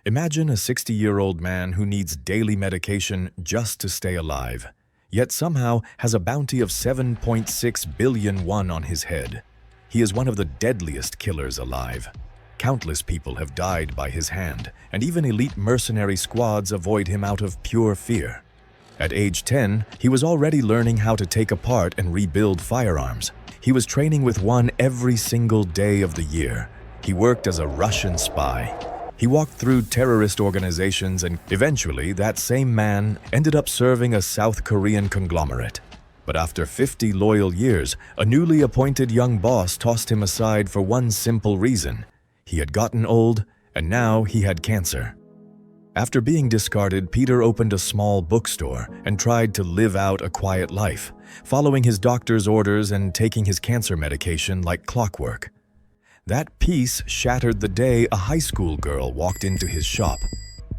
Imagine a 60-year-old man who needs daily medication just to stay alive, yet somehow has a bounty of 7.6 billion won on his head. He is one of the deadliest killers alive. Countless people have died by his hand, and even elite mercenary squads avoid him out of pure fear. At age 10, he was already learning how to take apart and rebuild firearms. He was training with one every single day of the year. He worked as a Russian spy. He walked through terrorist organizations, and eventually that same man ended up serving a South Korean conglomerate. But after 50 loyal years, a newly appointed young boss tossed him aside for one simple reason. He had gotten old, and now he had cancer. After being discarded, Peter opened a small bookstore and tried to live out a quiet life, following his doctor's orders and taking his cancer medication like clockwork. That peace shattered the day a high school girl walked into his shop.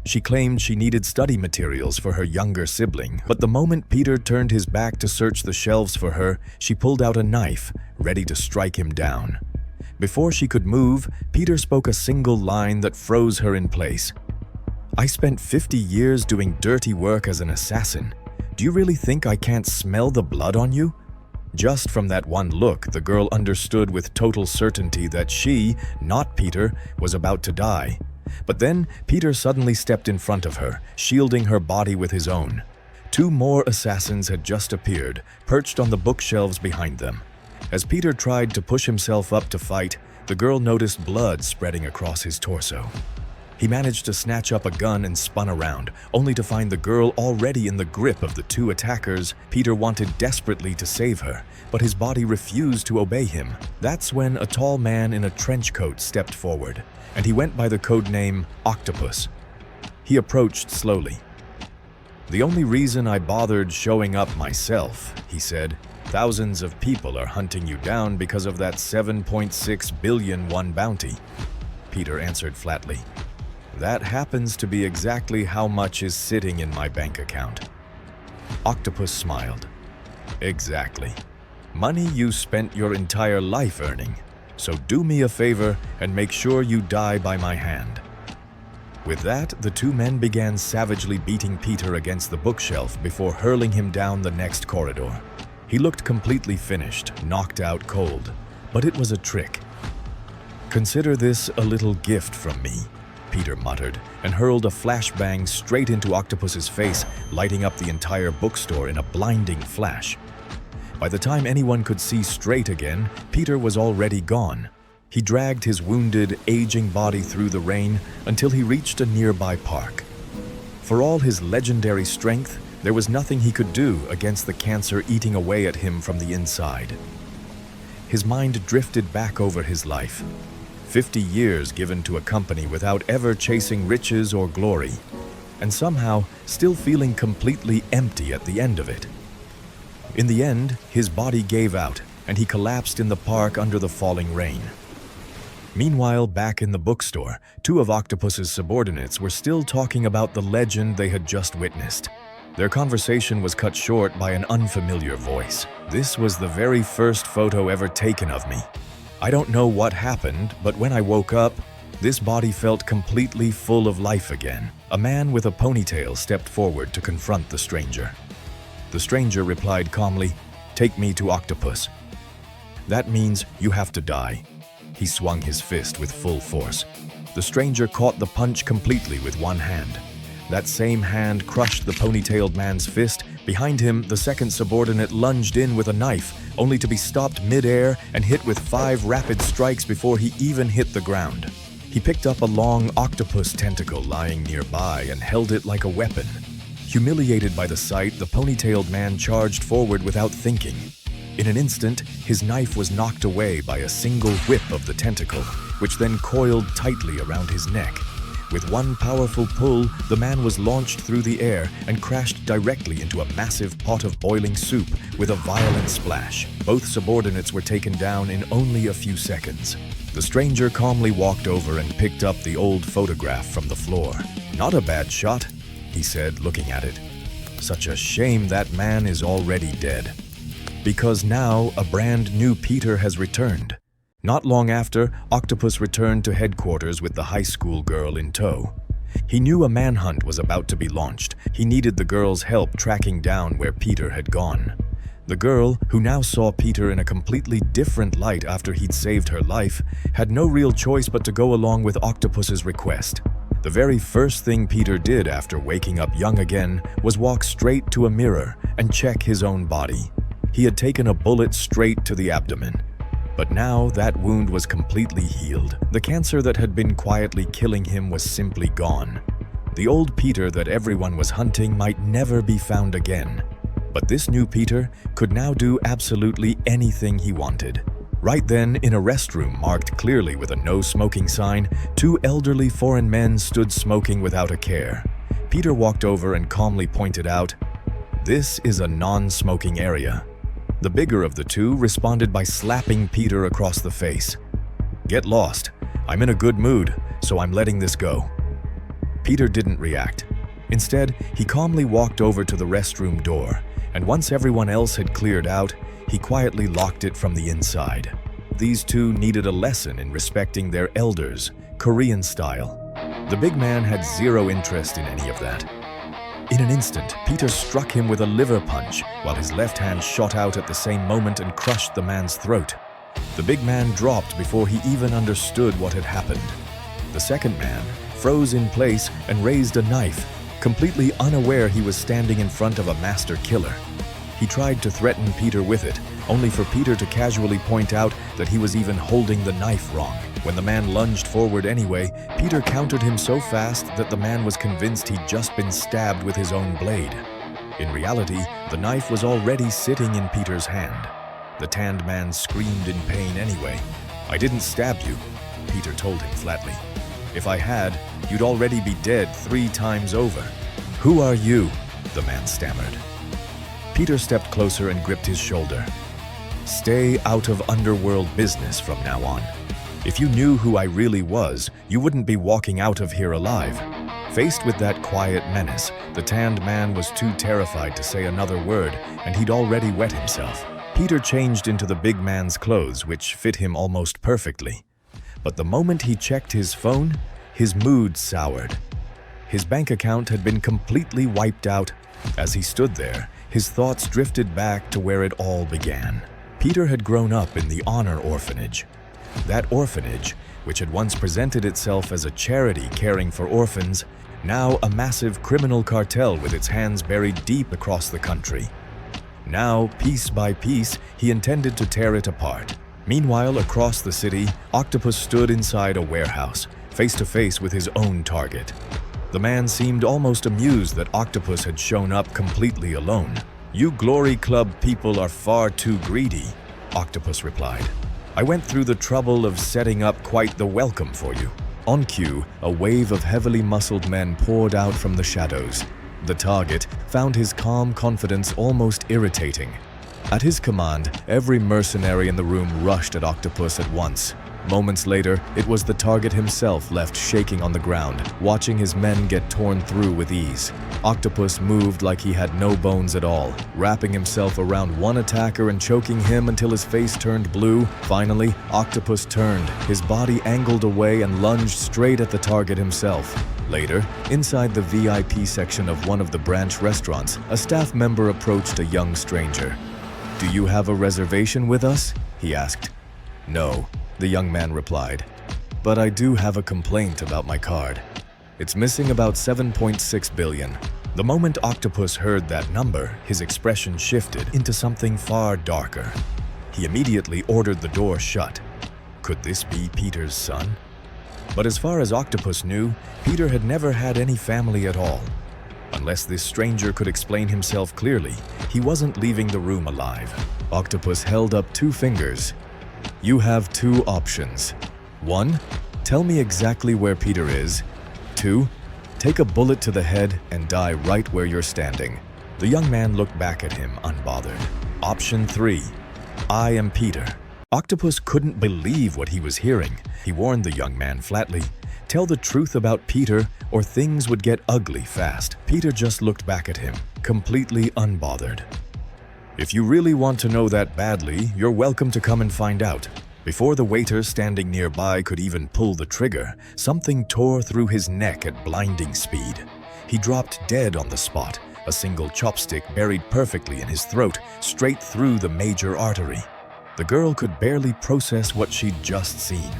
She claimed she needed study materials for her younger sibling, but the moment Peter turned his back to search the shelves for her, she pulled out a knife, ready to strike him down. Before she could move, Peter spoke a single line that froze her in place. "I spent 50 years doing dirty work as an assassin. Do you really think I can't smell the blood on you?" Just from that one look, the girl understood with total certainty that she, not Peter, was about to die. But then, Peter suddenly stepped in front of her, shielding her body with his own. Two more assassins had just appeared, perched on the bookshelves behind them. As Peter tried to push himself up to fight, the girl noticed blood spreading across his torso. He managed to snatch up a gun and spun around, only to find the girl already in the grip of the two attackers. Peter wanted desperately to save her, but his body refused to obey him. That's when a tall man in a trench coat stepped forward, and he went by the codename Octopus. He approached slowly. "The only reason I bothered showing up myself," he said, "thousands of people are hunting you down because of that 7.6 billion won bounty." Peter answered flatly, "That happens to be exactly how much is sitting in my bank account." Octopus smiled. "Exactly. Money you spent your entire life earning. So do me a favor and make sure you die by my hand." With that, the two men began savagely beating Peter against the bookshelf before hurling him down the next corridor. He looked completely finished, knocked out cold. But it was a trick. "Consider this a little gift from me," Peter muttered, and hurled a flashbang straight into Octopus's face, lighting up the entire bookstore in a blinding flash. By the time anyone could see straight again, Peter was already gone. He dragged his wounded, aging body through the rain until he reached a nearby park. For all his legendary strength, there was nothing he could do against the cancer eating away at him from the inside. His mind drifted back over his life. 50 years given to a company without ever chasing riches or glory, and somehow still feeling completely empty at the end of it. In the end, his body gave out, and he collapsed in the park under the falling rain. Meanwhile, back in the bookstore, two of Octopus's subordinates were still talking about the legend they had just witnessed. Their conversation was cut short by an unfamiliar voice. "This was the very first photo ever taken of me. I don't know what happened, but when I woke up, this body felt completely full of life again." A man with a ponytail stepped forward to confront the stranger. The stranger replied calmly, "Take me to Octopus. That means you have to die." He swung his fist with full force. The stranger caught the punch completely with one hand. That same hand crushed the ponytailed man's fist. Behind him, the second subordinate lunged in with a knife, only to be stopped mid-air and hit with 5 rapid strikes before he even hit the ground. He picked up a long octopus tentacle lying nearby and held it like a weapon. Humiliated by the sight, the ponytailed man charged forward without thinking. In an instant, his knife was knocked away by a single whip of the tentacle, which then coiled tightly around his neck. With one powerful pull, the man was launched through the air and crashed directly into a massive pot of boiling soup with a violent splash. Both subordinates were taken down in only a few seconds. The stranger calmly walked over and picked up the old photograph from the floor. "Not a bad shot," he said, looking at it. "Such a shame that man is already dead." Because now a brand new Peter has returned. Not long after, Octopus returned to headquarters with the high school girl in tow. He knew a manhunt was about to be launched. He needed the girl's help tracking down where Peter had gone. The girl, who now saw Peter in a completely different light after he'd saved her life, had no real choice but to go along with Octopus's request. The very first thing Peter did after waking up young again was walk straight to a mirror and check his own body. He had taken a bullet straight to the abdomen. But now that wound was completely healed. The cancer that had been quietly killing him was simply gone. The old Peter that everyone was hunting might never be found again. But this new Peter could now do absolutely anything he wanted. Right then, in a restroom marked clearly with a no smoking sign, two elderly foreign men stood smoking without a care. Peter walked over and calmly pointed out, "This is a non-smoking area." The bigger of the two responded by slapping Peter across the face. "Get lost. I'm in a good mood, so I'm letting this go." Peter didn't react. Instead, he calmly walked over to the restroom door, and once everyone else had cleared out, he quietly locked it from the inside. These two needed a lesson in respecting their elders, Korean style. The big man had zero interest in any of that. In an instant, Peter struck him with a liver punch, while his left hand shot out at the same moment and crushed the man's throat. The big man dropped before he even understood what had happened. The second man froze in place and raised a knife, completely unaware he was standing in front of a master killer. He tried to threaten Peter with it, only for Peter to casually point out that he was even holding the knife wrong. When the man lunged forward anyway, Peter countered him so fast that the man was convinced he'd just been stabbed with his own blade. In reality, the knife was already sitting in Peter's hand. The tanned man screamed in pain anyway. "I didn't stab you," Peter told him flatly. "If I had, you'd already be dead 3 times over." "Who are you?" the man stammered. Peter stepped closer and gripped his shoulder. "Stay out of underworld business from now on. If you knew who I really was, you wouldn't be walking out of here alive." Faced with that quiet menace, the tanned man was too terrified to say another word, and he'd already wet himself. Peter changed into the big man's clothes, which fit him almost perfectly. But the moment he checked his phone, his mood soured. His bank account had been completely wiped out. As he stood there, his thoughts drifted back to where it all began. Peter had grown up in the Honor Orphanage. That orphanage, which had once presented itself as a charity caring for orphans, now a massive criminal cartel with its hands buried deep across the country. Now, piece by piece, he intended to tear it apart. Meanwhile, across the city, Octopus stood inside a warehouse, face to face with his own target. The man seemed almost amused that Octopus had shown up completely alone. "You Glory Club people are far too greedy," Octopus replied. "I went through the trouble of setting up quite the welcome for you." On cue, a wave of heavily muscled men poured out from the shadows. The target found his calm confidence almost irritating. At his command, every mercenary in the room rushed at Octopus at once. Moments later, it was the target himself left shaking on the ground, watching his men get torn through with ease. Octopus moved like he had no bones at all, wrapping himself around one attacker and choking him until his face turned blue. Finally, Octopus turned, his body angled away and lunged straight at the target himself. Later, inside the VIP section of one of the branch restaurants, a staff member approached a young stranger. "Do you have a reservation with us?" he asked. "No," the young man replied, "but I do have a complaint about my card. It's missing about 7.6 billion. The moment Octopus heard that number, his expression shifted into something far darker. He immediately ordered the door shut. Could this be Peter's son? But as far as Octopus knew, Peter had never had any family at all. Unless this stranger could explain himself clearly, he wasn't leaving the room alive. Octopus held up 2 fingers. "You have 2 options. 1. Tell me exactly where Peter is. 2. Take a bullet to the head and die right where you're standing." The young man looked back at him, unbothered. Option 3. "I am Peter." Octopus couldn't believe what he was hearing. He warned the young man flatly, "Tell the truth about Peter or things would get ugly fast." Peter just looked back at him, completely unbothered. "If you really want to know that badly, you're welcome to come and find out. Before the waiter standing nearby could even pull the trigger, something tore through his neck at blinding speed. He dropped dead on the spot, a single chopstick buried perfectly in his throat, straight through the major artery. The girl could barely process what she'd just seen.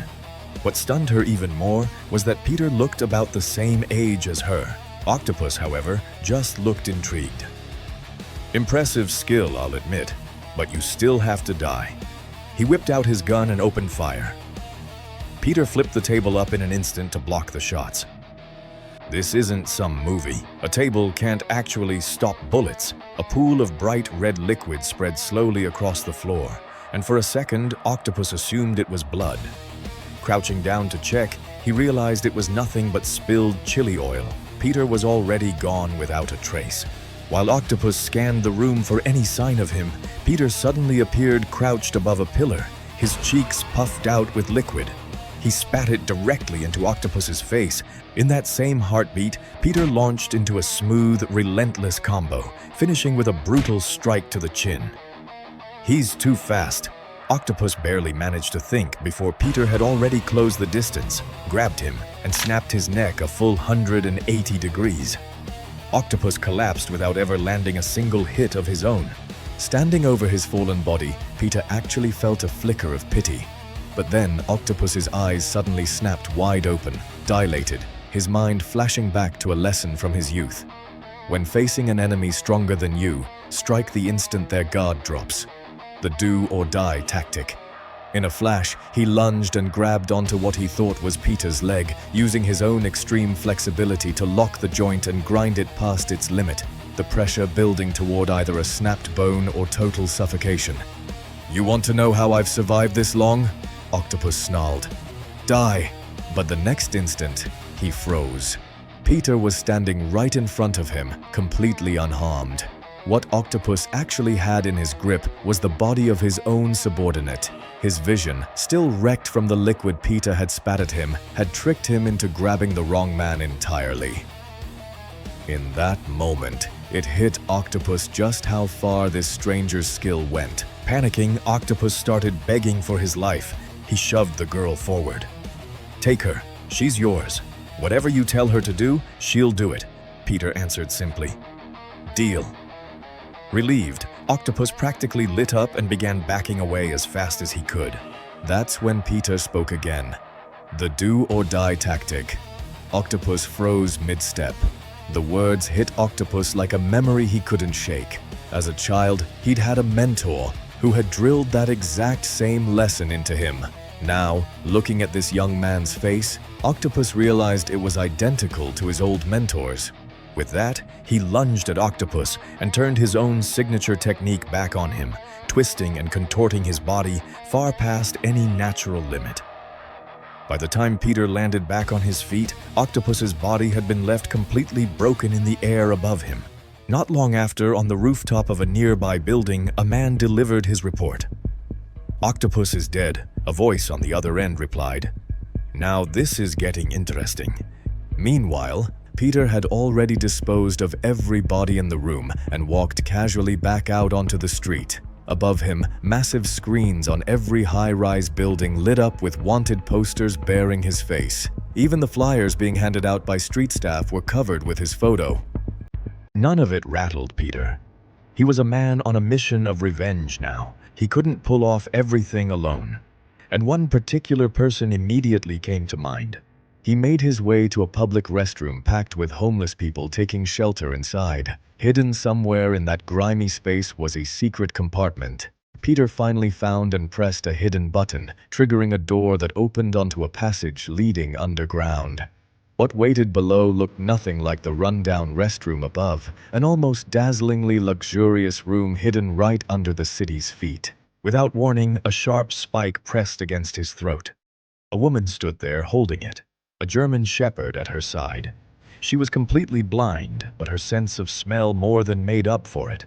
What stunned her even more was that Peter looked about the same age as her. Octopus, however, just looked intrigued. Impressive skill, I'll admit, but you still have to die. He whipped out his gun and opened fire. Peter flipped the table up in an instant to block the shots. This isn't some movie. A table can't actually stop bullets. A pool of bright red liquid spread slowly across the floor, and for a second, Octopus assumed it was blood. Crouching down to check, he realized it was nothing but spilled chili oil. Peter was already gone without a trace. While Octopus scanned the room for any sign of him, Peter suddenly appeared crouched above a pillar, his cheeks puffed out with liquid. He spat it directly into Octopus's face. In that same heartbeat, Peter launched into a smooth, relentless combo, finishing with a brutal strike to the chin. He's too fast. Octopus barely managed to think before Peter had already closed the distance, grabbed him, and snapped his neck a full 180 degrees. Octopus collapsed without ever landing a single hit of his own. Standing over his fallen body, Peter actually felt a flicker of pity. But then Octopus's eyes suddenly snapped wide open, dilated, his mind flashing back to a lesson from his youth. When facing an enemy stronger than you, strike the instant their guard drops. The do-or-die tactic. In a flash, he lunged and grabbed onto what he thought was Peter's leg, using his own extreme flexibility to lock the joint and grind it past its limit, the pressure building toward either a snapped bone or total suffocation. "You want to know how I've survived this long?" Octopus snarled. "Die!" But the next instant, he froze. Peter was standing right in front of him, completely unharmed. What Octopus actually had in his grip was the body of his own subordinate. His vision, still wrecked from the liquid Peter had spat at him, had tricked him into grabbing the wrong man entirely. In that moment, it hit Octopus just how far this stranger's skill went. Panicking, Octopus started begging for his life. He shoved the girl forward. "Take her. She's yours. Whatever you tell her to do, she'll do it," Peter answered simply. "Deal." Relieved, Octopus practically lit up and began backing away as fast as he could. That's when Peter spoke again. The do-or-die tactic. Octopus froze mid-step. The words hit Octopus like a memory he couldn't shake. As a child, he'd had a mentor who had drilled that exact same lesson into him. Now, looking at this young man's face, Octopus realized it was identical to his old mentor's. With that, he lunged at Octopus and turned his own signature technique back on him, twisting and contorting his body far past any natural limit. By the time Peter landed back on his feet, Octopus's body had been left completely broken in the air above him. Not long after, on the rooftop of a nearby building, a man delivered his report. "Octopus is dead," a voice on the other end replied. Now this is getting interesting. Meanwhile, Peter had already disposed of every body in the room and walked casually back out onto the street. Above him, massive screens on every high-rise building lit up with wanted posters bearing his face. Even the flyers being handed out by street staff were covered with his photo. None of it rattled Peter. He was a man on a mission of revenge now. He couldn't pull off everything alone. And one particular person immediately came to mind. He made his way to a public restroom packed with homeless people taking shelter inside. Hidden somewhere in that grimy space was a secret compartment. Peter finally found and pressed a hidden button, triggering a door that opened onto a passage leading underground. What waited below looked nothing like the rundown restroom above, an almost dazzlingly luxurious room hidden right under the city's feet. Without warning, a sharp spike pressed against his throat. A woman stood there holding it, a German shepherd at her side. She was completely blind, but her sense of smell more than made up for it.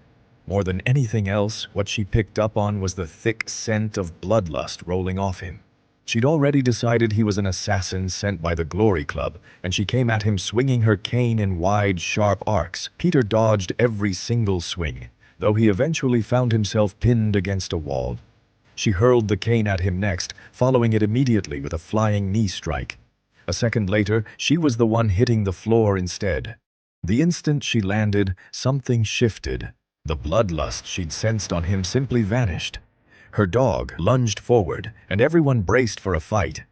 More than anything else, what she picked up on was the thick scent of bloodlust rolling off him. She'd already decided he was an assassin sent by the Glory Club, and she came at him swinging her cane in wide, sharp arcs. Peter dodged every single swing, though he eventually found himself pinned against a wall. She hurled the cane at him next, following it immediately with a flying knee strike. A second later, she was the one hitting the floor instead. The instant she landed, something shifted. The bloodlust she'd sensed on him simply vanished. Her dog lunged forward, and everyone braced for a fight.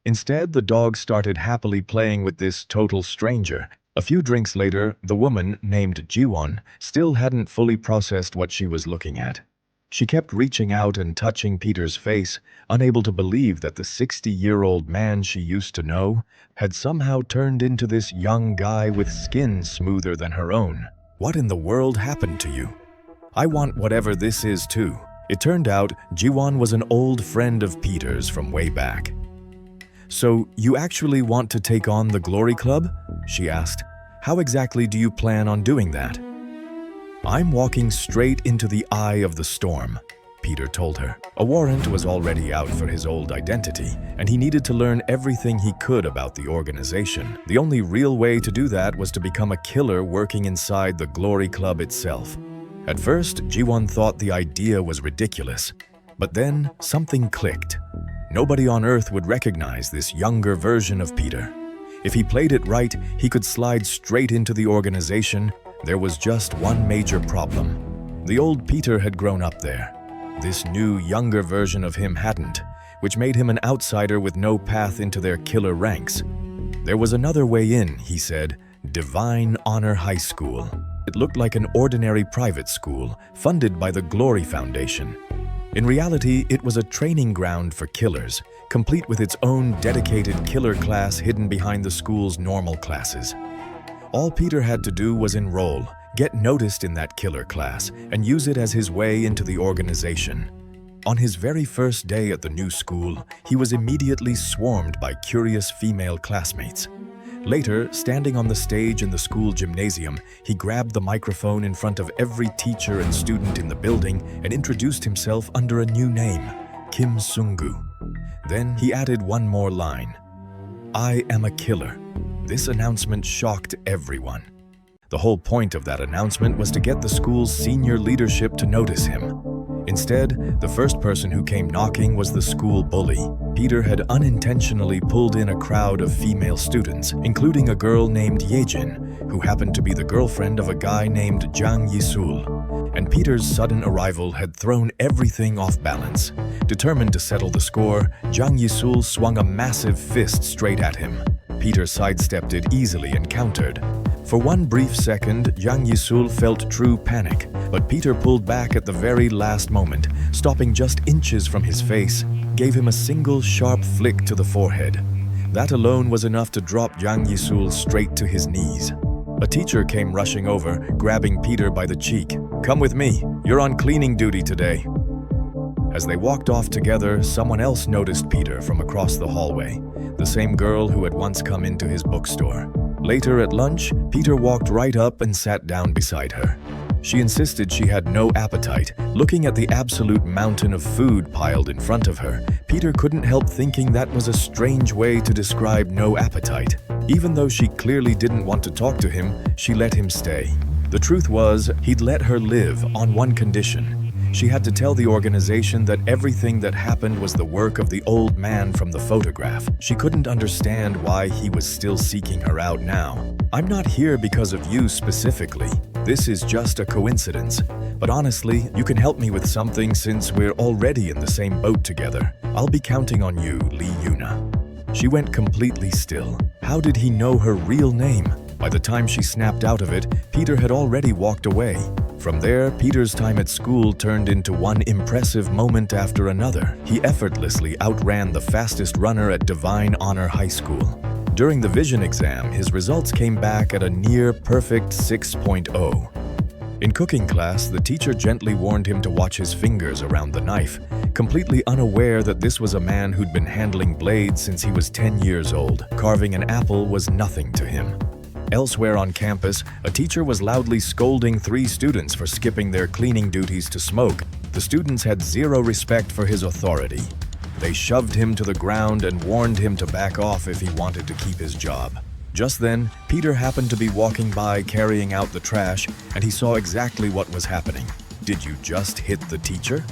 Instead, the dog started happily playing with this total stranger. A few drinks later, the woman, named Jiwon, still hadn't fully processed what she was looking at. She kept reaching out and touching Peter's face, unable to believe that the 60-year-old man she used to know had somehow turned into this young guy with skin smoother than her own. What in the world happened to you? I want whatever this is too. It turned out Jiwon was an old friend of Peter's from way back. So, you actually want to take on the Glory Club? She asked. How exactly do you plan on doing that? I'm walking straight into the eye of the storm, Peter told her. A warrant was already out for his old identity, and he needed to learn everything he could about the organization. The only real way to do that was to become a killer working inside the Glory Club itself. At first, Jiwon thought the idea was ridiculous, but then something clicked. Nobody on Earth would recognize this younger version of Peter. If he played it right, he could slide straight into the organization. There was just one major problem. The old Peter had grown up there. This new, younger version of him hadn't, which made him an outsider with no path into their killer ranks. There was another way in, he said, Divine Honor High School. It looked like an ordinary private school, funded by the Glory Foundation. In reality, it was a training ground for killers, complete with its own dedicated killer class hidden behind the school's normal classes. All Peter had to do was enroll, get noticed in that killer class, and use it as his way into the organization. On his very first day at the new school, he was immediately swarmed by curious female classmates. Later, standing on the stage in the school gymnasium, he grabbed the microphone in front of every teacher and student in the building and introduced himself under a new name, Kim Sung-gu. Then he added one more line. I am a killer. This announcement shocked everyone. The whole point of that announcement was to get the school's senior leadership to notice him. Instead, the first person who came knocking was the school bully. Peter had unintentionally pulled in a crowd of female students, including a girl named Yejin, who happened to be the girlfriend of a guy named Jang Yisul. And Peter's sudden arrival had thrown everything off balance. Determined to settle the score, Jang Yisul swung a massive fist straight at him. Peter sidestepped it easily and countered. For one brief second, Jang Yisul felt true panic, but Peter pulled back at the very last moment, stopping just inches from his face, gave him a single sharp flick to the forehead. That alone was enough to drop Jang Yisul straight to his knees. A teacher came rushing over, grabbing Peter by the cheek. Come with me, you're on cleaning duty today. As they walked off together, someone else noticed Peter from across the hallway, the same girl who had once come into his bookstore. Later at lunch, Peter walked right up and sat down beside her. She insisted she had no appetite. Looking at the absolute mountain of food piled in front of her, Peter couldn't help thinking that was a strange way to describe no appetite. Even though she clearly didn't want to talk to him, she let him stay. The truth was, he'd let her live on one condition. She had to tell the organization that everything that happened was the work of the old man from the photograph. She couldn't understand why he was still seeking her out now. I'm not here because of you specifically. This is just a coincidence. But honestly, you can help me with something since we're already in the same boat together. I'll be counting on you, Lee Yuna. She went completely still. How did he know her real name? By the time she snapped out of it, Peter had already walked away. From there, Peter's time at school turned into one impressive moment after another. He effortlessly outran the fastest runner at Divine Honor High School. During the vision exam, his results came back at a near-perfect 6.0. In cooking class, the teacher gently warned him to watch his fingers around the knife, completely unaware that this was a man who'd been handling blades since he was 10 years old. Carving an apple was nothing to him. Elsewhere on campus, a teacher was loudly scolding 3 students for skipping their cleaning duties to smoke. The students had zero respect for his authority. They shoved him to the ground and warned him to back off if he wanted to keep his job. Just then, Peter happened to be walking by carrying out the trash, and he saw exactly what was happening. Did you just hit the teacher?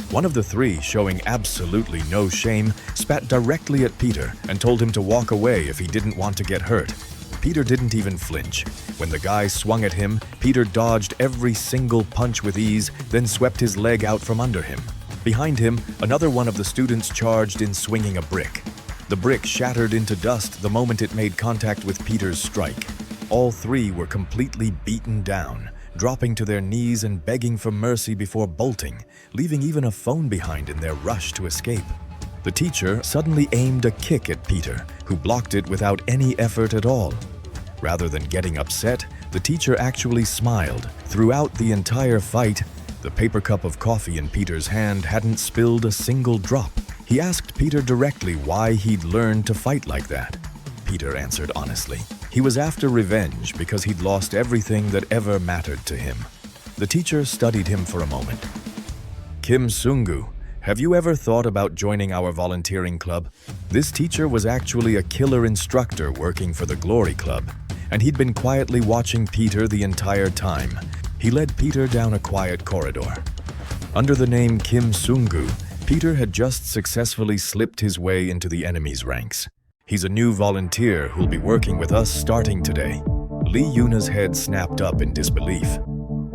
One of the three, showing absolutely no shame, spat directly at Peter and told him to walk away if he didn't want to get hurt. Peter didn't even flinch. When the guy swung at him, Peter dodged every single punch with ease, then swept his leg out from under him. Behind him, another one of the students charged in swinging a brick. The brick shattered into dust the moment it made contact with Peter's strike. All three were completely beaten down, dropping to their knees and begging for mercy before bolting, leaving even a phone behind in their rush to escape. The teacher suddenly aimed a kick at Peter, who blocked it without any effort at all. Rather than getting upset, the teacher actually smiled. Throughout the entire fight, the paper cup of coffee in Peter's hand hadn't spilled a single drop. He asked Peter directly why he'd learned to fight like that. Peter answered honestly. He was after revenge because he'd lost everything that ever mattered to him. The teacher studied him for a moment. Kim Sungu, have you ever thought about joining our volunteering club? This teacher was actually a killer instructor working for the Glory Club, and he'd been quietly watching Peter the entire time. He led Peter down a quiet corridor. Under the name Kim Sungu, Peter had just successfully slipped his way into the enemy's ranks. He's a new volunteer who'll be working with us starting today. Lee Yuna's head snapped up in disbelief.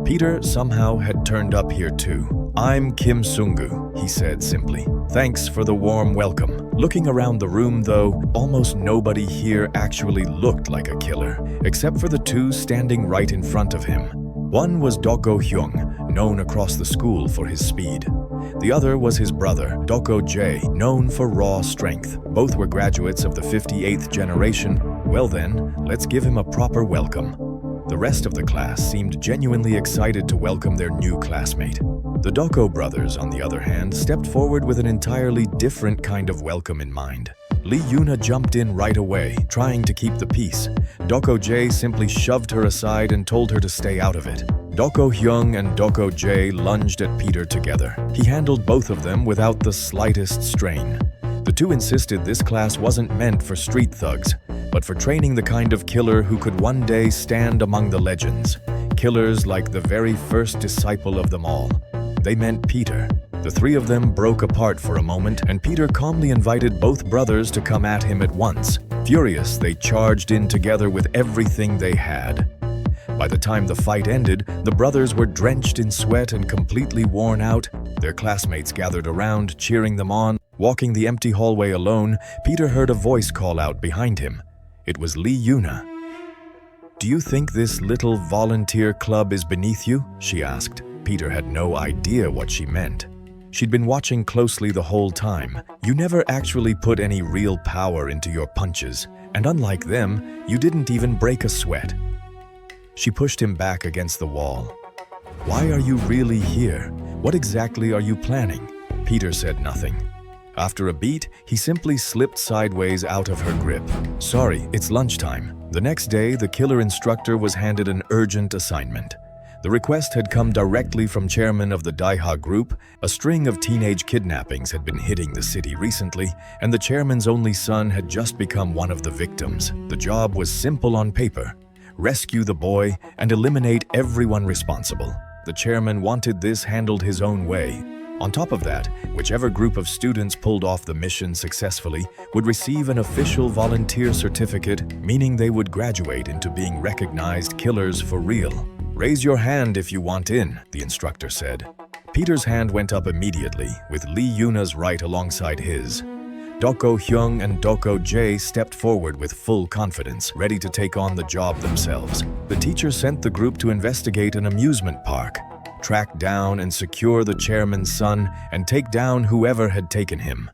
Peter somehow had turned up here too. I'm Kim Sungu, he said simply. Thanks for the warm welcome. Looking around the room though, almost nobody here actually looked like a killer, except for the two standing right in front of him. One was Doko Hyung, known across the school for his speed. The other was his brother, Doko Jae, known for raw strength. Both were graduates of the 58th generation. Well then, let's give him a proper welcome. The rest of the class seemed genuinely excited to welcome their new classmate. The Doko brothers, on the other hand, stepped forward with an entirely different kind of welcome in mind. Lee Yuna jumped in right away, trying to keep the peace. Doko Jae simply shoved her aside and told her to stay out of it. Doko Hyung and Doko Jae lunged at Peter together. He handled both of them without the slightest strain. The two insisted this class wasn't meant for street thugs, but for training the kind of killer who could one day stand among the legends. Killers like the very first disciple of them all. They meant Peter. The three of them broke apart for a moment, and Peter calmly invited both brothers to come at him at once. Furious, they charged in together with everything they had. By the time the fight ended, the brothers were drenched in sweat and completely worn out. Their classmates gathered around, cheering them on. Walking the empty hallway alone, Peter heard a voice call out behind him. It was Lee Yuna. "Do you think this little volunteer club is beneath you?" she asked. Peter had no idea what she meant. She'd been watching closely the whole time. You never actually put any real power into your punches, and unlike them, you didn't even break a sweat. She pushed him back against the wall. "Why are you really here? What exactly are you planning?" Peter said nothing. After a beat, he simply slipped sideways out of her grip. "Sorry, it's lunchtime." The next day, the killer instructor was handed an urgent assignment. The request had come directly from chairman of the Daiha group. A string of teenage kidnappings had been hitting the city recently, and the chairman's only son had just become one of the victims. The job was simple on paper: rescue the boy and eliminate everyone responsible. The chairman wanted this handled his own way. On top of that, whichever group of students pulled off the mission successfully would receive an official volunteer certificate, meaning they would graduate into being recognized killers for real. "Raise your hand if you want in," the instructor said. Peter's hand went up immediately, with Lee Yuna's right alongside his. Doko Hyung and Doko Jae stepped forward with full confidence, ready to take on the job themselves. The teacher sent the group to investigate an amusement park, track down and secure the chairman's son, and take down whoever had taken him.